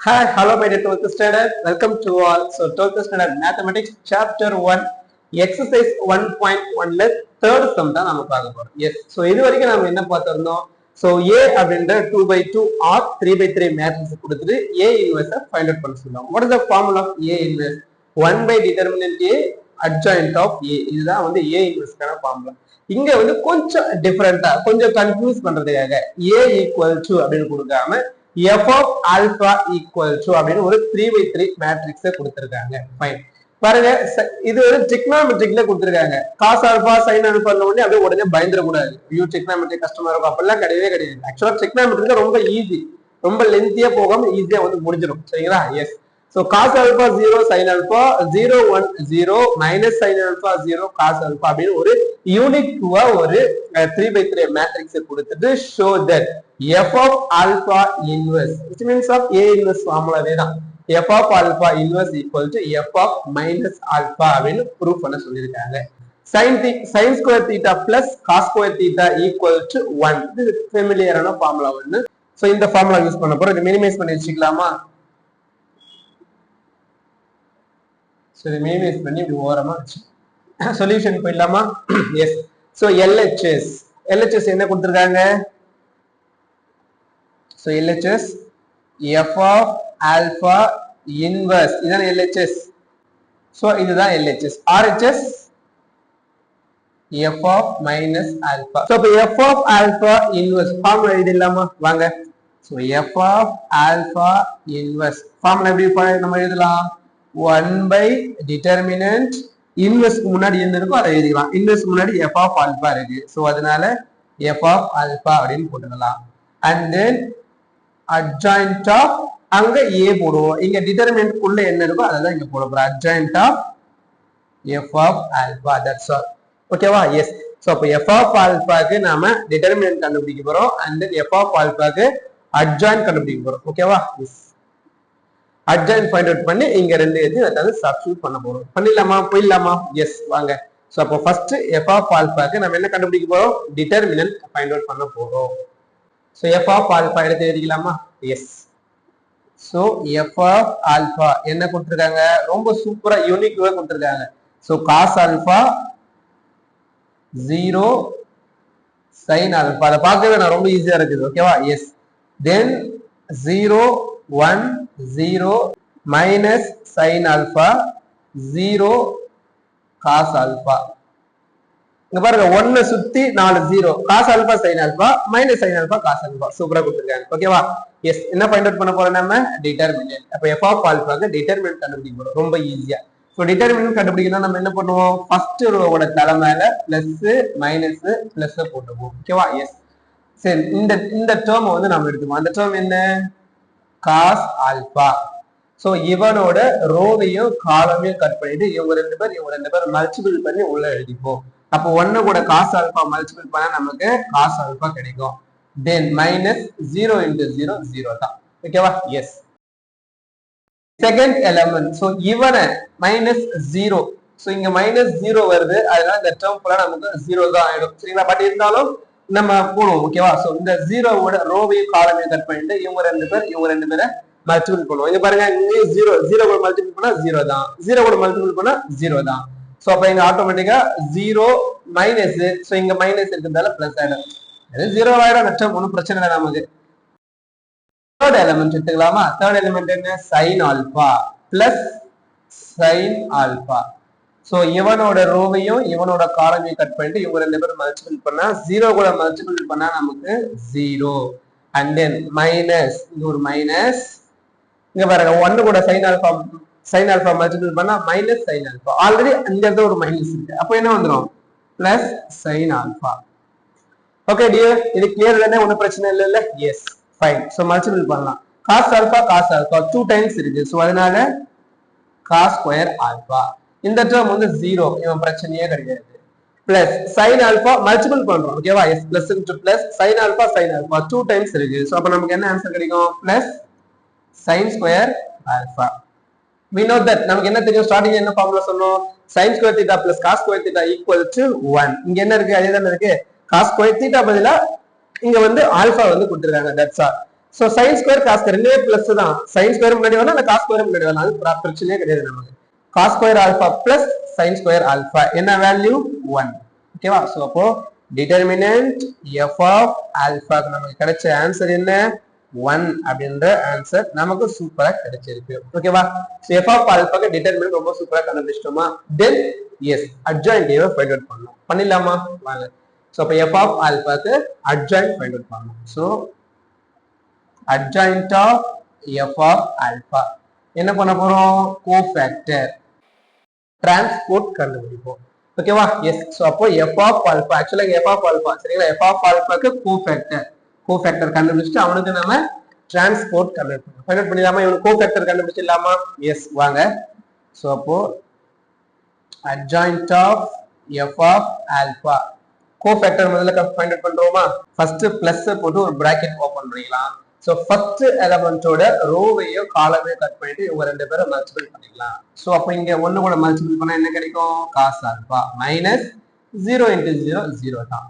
Hi, hello my dear 12th standard. Welcome to all. So 12th standard mathematics chapter 1 exercise 1.1ல third sum தான் நாம பார்க்க போறோம். Yes. So இது வரைக்கும் நாம என்ன பார்த்திருந்தோம்? So A அப்படின்ற 2/2 or 3/3 matrix கொடுத்துட்டு A inverse find out பண்ண சொல்லுவோம். What is the formula of A inverse? 1 by determinant A adjoint of A. இதுதான் வந்து A inverseக்கான formula. இங்க வந்து கொஞ்சம் டிஃபரெண்டா கொஞ்சம் கன்ஃபியூஸ் பண்றதுக்காக A equal to அப்படின்னு கொடுக்காம f of alpha equal to அப்படின்னு ஒரு 3/3 மேட்ரிக்ஸை கொடுத்திருக்காங்க. ஃபைன். பாருங்க, இது ஒரு trigonometricல கொடுத்திருக்காங்க. cos alpha sin alpha உடனே அப்படியே உடனே பயந்துட கூடாது. வியூ trigonometric கஷ்டமா இருக்கும் அப்படிலாம் கிடையவே கிடையாது. ஆக்சுவலா trigonometric ரொம்ப ஈஸி, ரொம்ப லென்த்தியா போகாம ஈஸியா வந்து முடிஞ்சிடும். சரிங்களா? S. So cos alpha 0 sin alpha 0 1 0 minus sin alpha 0 cos alpha அப்படின்னு ஒரு யூனிக்வா ஒரு 3/3 மேட்ரிக்ஸ் கொடுத்துட்டு show that f of alpha inverse which means of A inverse formula தான் f of alpha inverse equal to f of minus alpha அப்படின்னு prove பண்ண சொல்லியிருக்காங்க. sin square theta plus cos square theta equal to 1 இது ஃபெமிலியரான formula ஒன்னு. So இந்த formula use பண்ண போறோம். இதை மினிமைஸ் பண்ணி வச்சுக்கலாமா? சோ இதை மினிமைஸ் பண்ணி இப்படி ஓரமா வச்சு சொல்யூஷன் போயிடலாமா? எஸ். சோ LHS என்ன கொடுத்திருக்காங்க? So LHS f of alpha inverse இதான் LHS. So இதுதான் LHS. RHS f of minus alpha. So இப்போ f of alpha inverse formula எழுதிடலாமா? வாங்க. So f of alpha inverse formula எப்படி நம்ம எழுதலாம்? 1 by determinant inverse முன்னாடி என்ன இருக்கோ அதை எழுதிக்கலாம். inverse முன்னாடி f of alpha இருக்கு. So அதனால f of alpha அப்படின்னு போட்டுக்கலாம். And then adjoint of அங்க A போடுவோம். இங்க determinant குள்ள என்ன இருக்கோ அதான் இங்க போட போறோம். adjoint of f of alpha. That's all. ஓகேவா? எஸ். சோ அப்ப f of alpha க்கு நாம determinant கண்டுபிடிக்க போறோம். and then f of alpha க்கு adjoint கண்டுபிடிக்க போறோம். ஓகேவா? எஸ். adjoint find out பண்ணி இங்க ரெண்டு எது அதாவது சப்ஸ்டிட்யூட் பண்ண போறோம். பண்ணிடலாமா? போயிடலாமா? எஸ். வாங்க. சோ அப்ப ஃபர்ஸ்ட் f of alpha க்கு நாம என்ன கண்டுபிடிக்க போறோம்? determinant find out பண்ண போறோம். So f of alpha எடுத்து எழுதிக்கலாமா? S. So f of alpha என்ன கொடுத்திருக்காங்க? ரொம்ப சூப்பரா யூனிக்வா கொடுத்திருக்காங்க. So cos alpha 0 sin alpha அத பார்க்கவே நான் ரொம்ப ஈஸியா இருக்குது. ஓகேவா? S. then 0 1 0 minus sin alpha 0 cos alpha. இங்க பாருங்க 1 சுத்தி 4 0 cos alpha sin alpha minus sin alpha cos alpha சூப்பரா கொடுத்திருக்காங்க. ஓகேவா? எஸ். என்ன ஃபைண்ட் அவுட் பண்ண போறோம் நம்ம? டிட்டர்மினன்ட். அப்ப f of alpha க்கு டிட்டர்மினன்ட் கண்டுபிடிக்க போறோம். ரொம்ப ஈஸியா. சோ டிட்டர்மினன்ட் கண்டுபிடிக்கணும்னா நம்ம என்ன பண்ணுவோம்? ஃபர்ஸ்ட் ரோவோட தலை மேல பிளஸ் மைனஸ் பிளஸ் போட்டுவோம். ஓகேவா? எஸ். சரி, இந்த டேர்ம் வந்து நம்ம எடுத்துப்போம். அந்த டேர்ம் என்ன? cos alpha. சோ இவனோட ரோவையும் காலமையும் கட் பண்ணிட்டு இவங்க ரெண்டு பேர் மல்டிபிள் பண்ணி உள்ள எழுதிப்போம். அப்போ 1 கூட cos alpha மல்டிபிள் பண்ணா நமக்கு cos alpha கிடைக்கும். then minus 0 into 0 0 தான். ஓகேவா? எஸ். Second element. சோ இவனை minus 0. சோ இங்க minus 0 வருது, அதனால இந்த டேர்ம் ஃபுல்லா நமக்கு 0 தான் ஆயிடும். சரிங்களா? பட் இருந்தாலும் நம்ம போடுவோம். ஓகேவா? சோ இந்த 0 ஓட ரோவையும் காலமையும் கட் பண்ணிட்டு இவங்க ரெண்டு பேரை மல்டிபிள் பண்ணுவோம். இங்க பாருங்க, இங்க 0 கூட மல்டிபிள் பண்ணா 0 தான், 0 கூட மல்டிபிள் பண்ணா 0 தான். சோ அப்ப இங்க ஆட்டோமேட்டிக்கா 0 மைனஸ், சோ இங்க மைனஸ் இருக்கிறதால பிளஸ் ஆயிடும். அது 0 ஆயிடும். நட்டம் ஒன்றும் பிரச்சனை இல்லை நமக்கு. தேர்ட் எலிமெண்ட் எடுத்துக்கலாமா? தேர்ட் எலிமெண்ட் என்ன? sin alpha plus sin alpha. So இவனோட ரோவையும் இவனோட காலமையும் கட் பண்ணிட்டு இவங்க ரெண்டு பேரும் மல்டிபிள் பண்ணா 0 கூட மல்டிபிள் பண்ணா நமக்கு 0. and then மைனஸ், இங்க ஒரு மைனஸ், இங்க பாருங்க 1 கூட sin alpha மல்டிபிள் பண்ணா மைனஸ் sin alpha. ஆல்ரெடி அந்த இடத்துல ஒரு மைனஸ் இருக்கு. அப்போ என்ன வந்துரும்? Plus sin alpha. Okay dear, இது கிளியர் தானே? ஒன்றும் பிரச்சனை இல்ல? எஸ். ஃபைன். சோ மல்டிபிள் பண்ணலாம். cos alpha 2 டைம்ஸ் இருக்கு. சோ அதனால cos square alpha. இந்த டேர்ம் வந்து 0, இவன் பிரச்சனையே கிடையாது. பிளஸ் sin alpha மல்டிபிள் பண்றோம். ஓகேவா? Yes. Plus into plus sin alpha 2 times இருக்கு. சோ அப்ப நமக்கு என்ன ஆன்சர் கிடைக்கும்? Plus sin square alpha. we know that நமக்கு என்ன தெரியும்? ஸ்டார்டிங் என்ன ஃபார்முலா சொன்னோம்? sin square theta plus cos square theta equal to 1. இங்க என்ன இருக்கு? அதே தான இருக்கு. cos square theta பதிலா இங்க வந்து ஆல்பா வந்து கொடுத்திருக்காங்க. That's all. So sin square cos square ரெண்டுமே பிளஸ் தான். sin ஸ்கொயர் முன்னாடி வரலாம் இல்ல cos ஸ்கொயர் முன்னாடி வரலாம். அது பிரச்சனையே கிடையாது நமக்கு. cos square alpha plus sin square alpha என்ன வேல்யூ 1. ஓகேவா? சோ அப்போ டிட்டர்மினன்ட் f of alpha நமக்கு கிடைச்ச ஆன்சர் என்ன 1 அப்படின்ற ஆன்சர் நமக்கு சூப்பரா கிடைச்சிருக்கு. ஓகேவா? சோ f of alpha க்கு டிட்டர்மினன்ட் ரொம்ப சூப்பரா கண்டுபிடிச்சிட்டோமா? தென் எஸ் அட்ஜாயின்ட் ஏவை ஃபைண்ட் அவுட் பண்ணலாம். பண்ணிடலாமா? வாங்க. சோ அப்ப f of alpha க்கு அட்ஜாயின்ட் ஃபைண்ட் அவுட் பண்ணலாம். So adjoint of f of alpha என்ன பண்ண போறோம்? கோஃபேக்டர் டிரான்ஸ்போர்ட் கண்டுபிடிப்போம். ஓகேவா? எஸ். சோ அப்போ f of alpha ஆக்சுவலா f of alpha சரிங்களா? f of alpha க்கு கோஃபேக்டர் கண்டுபிடிச்சிட்டு அவனுக்கு நம்ம டிரான்ஸ்போர்ட் கண்டுபிடிப்போம். ஃபைண்ட் அவுட் பண்ணிடலாமா? இவனுக்கு கோஃபேக்டர் கண்டுபிடிச்சிடலாமா? எஸ் வாங்க. சோ அப்போ adjoint of f of alpha cofactor முதல்ல ஃபைண்ட் அவுட் பண்றோமா? ஃபர்ஸ்ட் பிளஸ் போட்டு ஒரு பிராக்கெட் ஓபன் பண்ணிக்கலாம். சோ ஃபர்ஸ்ட் எலிமெண்டோட ரோவையோ காலமையோ கட் பண்ணிட்டு இவங்க ரெண்டு பேரும் மல்டிபிள் பண்ணிக்கலாம். சோ அப்ப இங்க 1 கூட மல்டிபிள் பண்ணா என்ன கிடைக்கும்? cos ஆல்பா மைனஸ் 0 into 0 0 தான்.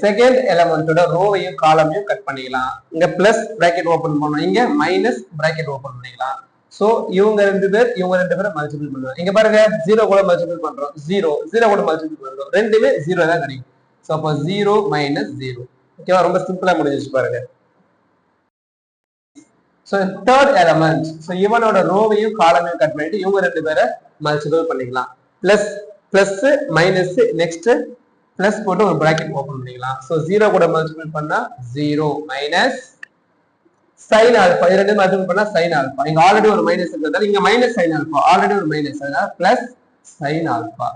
செகண்ட் எலிமெண்டோட ரோவையோ காலமையோ கட் பண்ணிக்கலாம். இங்க பிளஸ் பிராக்கெட் ஓபன் பண்ணனும், இங்க மைனஸ் பிராக்கெட் ஓபன் பண்ணிக்கலாம். சோ இவங்க ரெண்டு பேரும் மல்டிபிள் பண்ணுவாங்க. இங்க பாருங்க 0 கூட மல்டிபிள் பண்றோம், 0 கூட மல்டிபிள் பண்றோம், ரெண்டுமே 0 தான் கிடைக்கும். சோ அப்ப 0 மைனஸ் 0. ஓகேவா? ரொம்ப சிம்பிளா முடிஞ்சிச்சு பாருங்க. So third element, so இவனோட ரோவையும் காலமையும் கட் பண்ணிட்டு இவங்க ரெண்டு பேரை மல்டிபிள் பண்ணிக்கலாம். பிளஸ் மைனஸ் நெக்ஸ்ட் பிளஸ் போட்டு ஒரு பிராக்கெட் ஓபன் பண்ணிக்கலாம். சோ 0 கூட மல்டிபிள் பண்ணா 0 மைனஸ் sin ஆல்பா, இது ரெண்டு மல்டிபிள் பண்ணா sin ஆல்பா. இங்க ஆல்ரெடி ஒரு மைனஸ் இருக்கிறதால இங்க மைனஸ் sin ஆல்பா, ஆல்ரெடி ஒரு மைனஸ், அதனால plus sin alpha.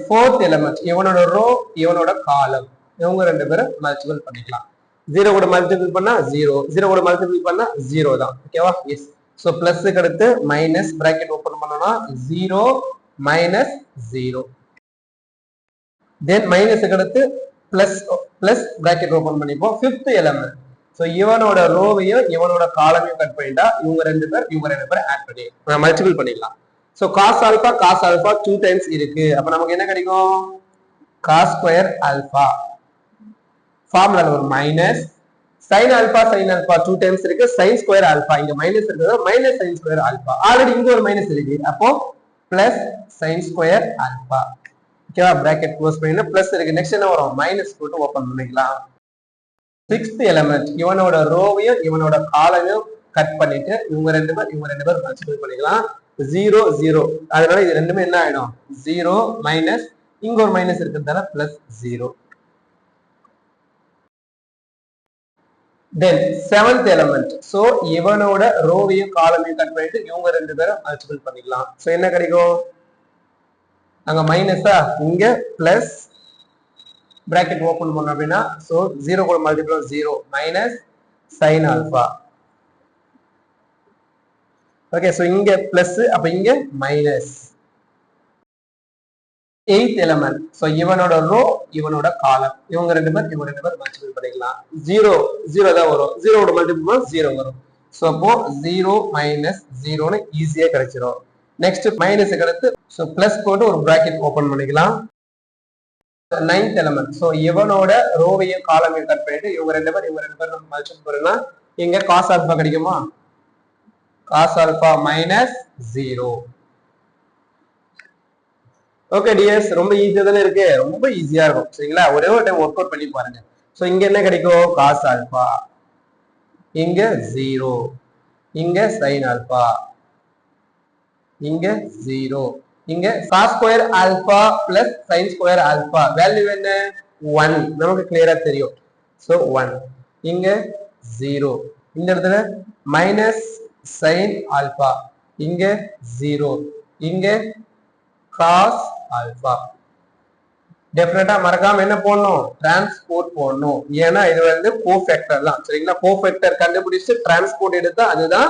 fourth element, இவனோட ரோ இவனோட காலம் இவங்க ரெண்டு பேரை மல்டிபிள் பண்ணிக்கலாம். 0 கூட மல்டிபிள் பண்ணா 0 கூட மல்டிபிள் பண்ணா 0 தான். ஓகேவா? எஸ். சோ பிளஸ்க்கு அடுத்து மைனஸ் பிராக்கெட் ஓபன் பண்ணோம்னா 0 மைனஸ் 0. தென் மைனஸ்க்கு அடுத்து பிளஸ் பிராக்கெட் ஓபன் பண்ணிப்போம். ஃபிஃப்த் எலிமெண்ட், சோ இவனோட ரோவையும் இவனோட காலமையும் கட் பண்ணிட்டா இவங்க ரெண்டு பேர் ஆட் பண்ணி மல்டிபிள் பண்ணிடலாம். சோ cos ஆல்பா 2 டைம்ஸ் இருக்கு. அப்ப நமக்கு என்ன கிடைக்கும்? cos ஸ்கொயர் ஆல்பா ஃபார்முலால ஒரு மைனஸ் sin ஆல்பா 2 டைம்ஸ் இருக்கு. sin ஸ்கொயர் ஆல்பா இங்க மைனஸ் இருக்குது, minus sin square alpha, already இங்க ஒரு மைனஸ் இருக்கு, அப்போ பிளஸ் sin ஸ்கொயர் ஆல்பா. ஓகேவா? பிராக்கெட் க்ளோஸ் பண்ணினா பிளஸ் இருக்கு, நெக்ஸ்ட் என்ன வரும்? மைனஸ் போட்டு ஓபன் பண்ணிக்கலாம். சிக்ஸ்த் எலிமெண்ட், இவனோட ரோவையும் இவனோட காலமையும் கட் பண்ணிட்டு இவங்க ரெண்டு பேர் மல்டிபிள் பண்ணிக்கலாம். 0 0, அதனால இது ரெண்டுமே என்ன ஆயிடும்? 0 மைனஸ் இங்க ஒரு மைனஸ் இருக்கிறதால plus 0. Then seventh element, so இவனோட ரோவையும் காலமையும் கட் பண்ணிட்டு இவங்க ரெண்டு பேரும் மல்டிபிள் பண்ணிக்கலாம். சோ என்ன கிடைக்கும்? அங்க மைனஸா, இங்க பிளஸ் பிராக்கெட் ஓபன் பண்ணோம் அப்படின்னா சோ 0 கூட multiple 0 minus sin alpha. Okay, so இங்க பிளஸ், அப்ப இங்க மைனஸ். எய்த் எலிமெண்ட், சோ இவனோட ரோ இவனோட காலம் இவங்க ரெண்டு பேர் மல்டிபிள் பண்ணிக்கலாம். 0 தான் வரும், 0 ஓட மல்டிபிள் பண்ணா 0 வரும். சோ அப்போ 0 மைனஸ் 0ன்னு ஈஸியா கிடைச்சிரும். நெக்ஸ்ட் மைனஸ் அடுத்து சோ பிளஸ் போட்டு ஒரு பிராக்கெட் ஓபன் பண்ணிக்கலாம். நைன்த் எலிமெண்ட், சோ இவனோட ரோவையும் காலமையும் கட் பண்ணிட்டு இவங்க ரெண்டு பேர் மல்டிபிள் பண்ணா இங்க cos ஆல்பா கிடைக்குமா? cos alpha minus 0. Okay tears, ரொம்ப ஈஸியா தானே இருக்கு, ரொம்ப ஈஸியா இருக்கும் சரிங்களா? ஒரே ஒரு டைம் ஒர்க் அவுட் பண்ணி பாருங்க. சோ இங்க என்ன கிடைக்கும்? cos ஆல்பா, இங்க 0, இங்க sin ஆல்பா, இங்க 0, இங்க cos square alpha plus sin square alpha value என்ன? 1, நமக்கு கிளியரா தெரியும். சோ 1, இங்க 0, இந்த இடத்துல மைனஸ் sin ஆல்பா, இங்க 0, இங்க cos ஆல்பா. டெஃபினட்டா மறக்காம என்ன போடணும்? டிரான்ஸ்போர்ட் போடணும். ஏன்னா இது வந்து கோஃபேக்டர் தான் சரிங்களா? கோஃபேக்டர் கண்டுபிடிச்சு டிரான்ஸ்போர்ட் எடுத்தா அதுதான்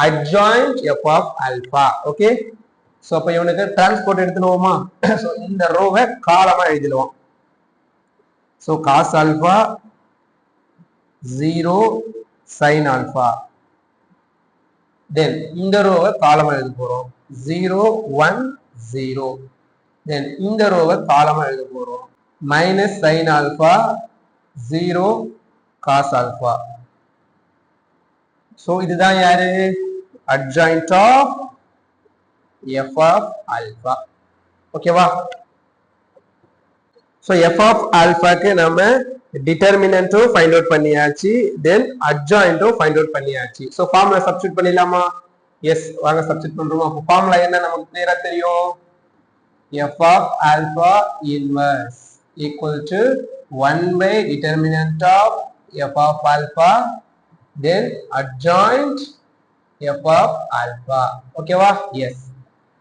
adjoint f of alpha. Okay, so அப்ப இவனுக்கு டிரான்ஸ்போர்ட் எடுத்துடுவோமா? சோ இந்த ரோவை காலமா எழுதிடுவோம். So cos alpha 0 sin alpha. Then இந்த ரோவை காலமா எழுத போறோம். 0 1 0. தென் இந்த ரோவை காலமா எழுத போறோம். Minus sin alpha 0 cos alpha. So இதுதான் யாரு adjoint of f of alpha. ஓகேவா? So f of alpha க்கு நம்ம determinant find out பண்ணியாச்சு, then adjoint find out பண்ணியாச்சு. So formula substitute பண்ணிடலாமா? Yes, வாங்க substitute பண்றோம். அப்ப formula என்ன நமக்கு clear-ஆ தெரியும்? f of alpha inverse equal to 1 by determinant of f of alpha, then adjoint f of alpha. ஓகேவா? Yes.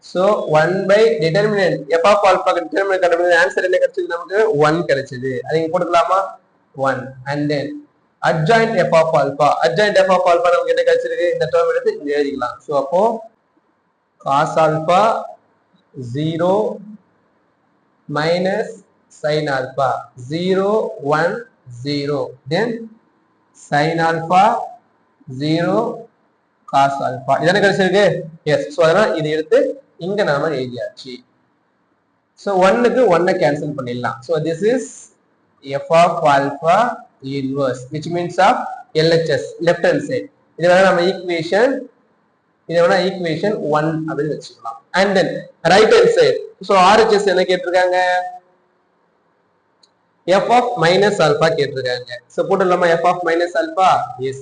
So 1 by determinant f of alpha determinant கண்டுபிடிச்ச answer என்ன கிடைச்சது நமக்கு 1 கிடைச்சது. அதை இங்க போட்டுக்கலாமா? 1. and then adjoint f of alpha நமக்கு என்ன கிடைச்சிருக்கு? இந்த டேர்ம் எடுத்து இங்க எழுதிக்கலாம். சோ அப்போ cos alpha 0 minus sin alpha 0 1 0, then sin alpha 0 cos alpha. இதானே கிடைச்சிருக்கு? எஸ். சோ அதனால இதை எடுத்து இங்க நாம எழுதியாச்சு. சோ 1 க்கு 1 கேன்சல் பண்ணிடலாம். So this is f of alpha inverse, which means of LHS, left hand side. இத வேணா நம்ம ஈக்குவேஷன் 1 அப்படின்னு வச்சுக்கலாம். and then right hand side, so RHS என்ன கேட்டிருக்காங்க? f of minus alpha கேட்டிருக்காங்க. so போட்டுடலாமா f of minus alpha? yes.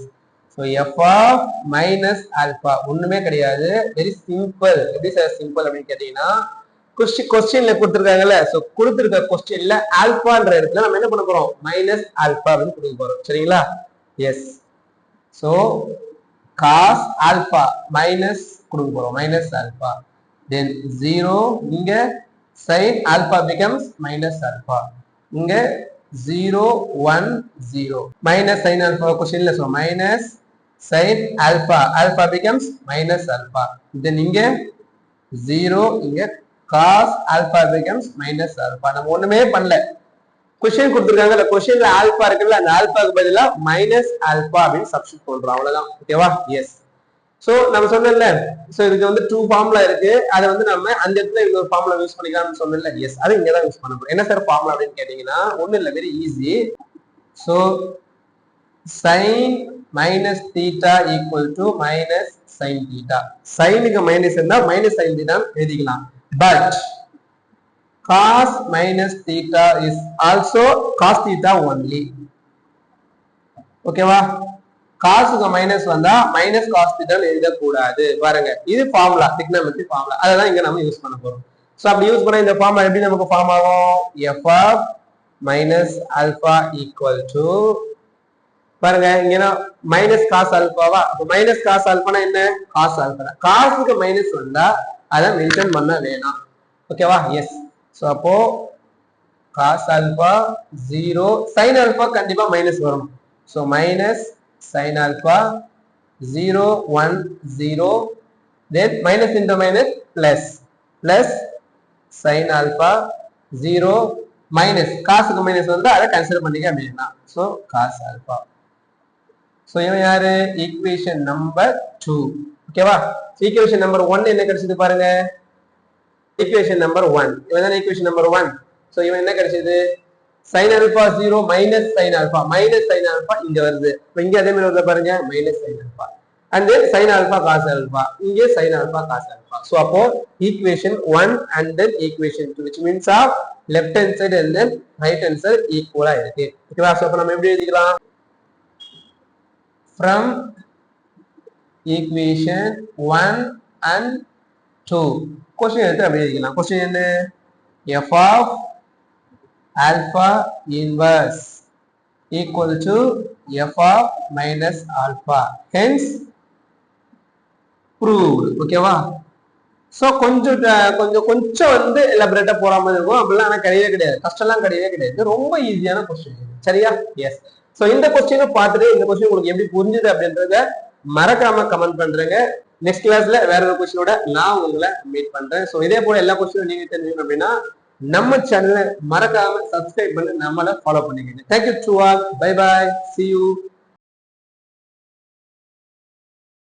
so f of minus alpha ஒண்ணுமே கிடையாது, very simple. எப்படி சார் சிம்பிள் அப்படின்னு கேட்டீங்கன்னா, கொஸ்டின்ல கொடுத்திருக்காங்கல்ல, சோ கொடுத்திருக்க கொஸ்டின்ல ஆல்பான்ற இடத்துல நம்ம என்ன பண்ண போறோம்? மைனஸ் ஆல்பா அப்படின்னு கொடுக்க போறோம். சரிங்களா? Yes. So cos alpha minus கொடுக்க போறோம், மைனஸ் ஆல்பா. then 0 இங்க sin alpha becomes minus alpha, இங்க 0 1 0 மைனஸ் sin alpha கொஸ்டின்ல, so minus sin alpha becomes minus alpha, then இங்க 0 இங்க cos alpha becomes minus alpha. நம்ம ஒண்ணுமே பண்ணல, क्वेश्चन கொடுத்திருக்காங்கல, क्वेश्चनல ஆல்பா இருக்குல்ல, அந்த ஆல்பாக்கு பதிலா மைனஸ் ஆல்பா அப்படி சப்ஸ்டிட்யூட் பண்றோம், அவ்வளவுதான். ஓகேவா? எஸ். சோ நம்ம சொன்னேன்ல, சோ இதுக்கு வந்து 2 ஃபார்முலா இருக்கு, அத வந்து நம்ம அந்த இடத்துல இன்னொரு ஃபார்முலா யூஸ் பண்ணிக்கலாம்னு சொன்னேன்ல. எஸ், அது இங்க தான் யூஸ் பண்ண போறோம். என்ன சார் ஃபார்முலா அப்படின்னு கேட்டீங்கன்னா, ஒண்ணும் இல்ல, very easy. So sin minus theta equal to minus sin theta. sin க்கு மைனஸ் இருந்தா மைனஸ் sin theta எழுதிக்கலாம். but cos minus theta is also cos theta only. ஓகேவா? cos க்கு மைனஸ் வந்தா மைனஸ் cos theta எழுத கூடாது. பாருங்க, இது ஃபார்முலா, trigonometry ஃபார்முலா, அத இங்க நாம யூஸ் பண்ண போறோம். சோ அப்படி யூஸ் பண்ணா இந்த ஃபார்முலா எப்படி நமக்கு ஃபார்ம் ஆகும்? f of minus alpha equal to, பாருங்க இங்க மைனஸ் cos alpha-வா, அப்ப மைனஸ் cos alpha-னா என்ன? cos alpha. cos க்கு மைனஸ் வந்தா அத மென்ஷன் பண்ண வேணாம். ஓகேவா? எஸ். சோ அப்போ cos alpha 0, sin alpha கண்டிப்பா மைனஸ் வரும். So minus sin alpha 0 1 0, then minus into minus plus sin alpha 0 minus cos க்கு மைனஸ் வந்தா அத கன்சிடர் பண்ணிக்க வேண்டாம். So cos alpha. சோ இவன் யாரு? Equation number 2. ஓகேவா? ஈக்குவேஷன் நம்பர் 1 என்ன கிடைச்சது பாருங்க, ஈக்குவேஷன் நம்பர் 1, இவன் தான் ஈக்குவேஷன் நம்பர் 1. சோ இவன் என்ன கிடைச்சது? sin alpha 0 minus sin alpha இங்க வருது, இங்க அதே மாதிரி வருது பாருங்க, minus sin alpha, and then sin alpha cos alpha, இங்க sin alpha cos alpha. so அப்போ equation 1 and then equation 2, which means of left hand side and then right hand side equal-ஆ இருக்கு. ஓகேவா? சோ அப்ப நம்ம எப்படி எழுதிக்கலாம்? from equation 1 and 2 क्वेश्चन எடுத்து அப்படியே எழுதிக்கலாம். क्वेश्चन என்ன? f of alpha inverse equal to f of minus alpha, hence proved. ஓகேவா? சோ கொஞ்சம் வந்து எலாபரேட்டா போற மாதிரி இருக்கும், அப்படிலாம் ஆனா கிடையவே கிடையாது, கஷ்டம்லாம் கிடையவே கிடையாது, ரொம்ப ஈஸியான क्वेश्चन. சரியா? எஸ். சோ இந்த क्वेश्चन பார்த்துட்டு இந்த क्वेश्चन உங்களுக்கு எப்படி புரிஞ்சுது அப்படின்றத மறக்காம கமெண்ட் பண்றேங்க. நெக்ஸ்ட் கிளாஸ்ல வேற ஒரு क्वेश्चनோட நான் உங்களை மீட் பண்றேன். சோ இதே போல எல்லா क्वेश्चனும் நீங்க தெரிஞ்சுக்கணும் அப்படின்னா நம்ம சேனலை மறக்காம சப்ஸ்கிரைப் பண்ணி நம்மள ஃபாலோ பண்ணிக்கங்க. Thank you to all. Bye bye. See you.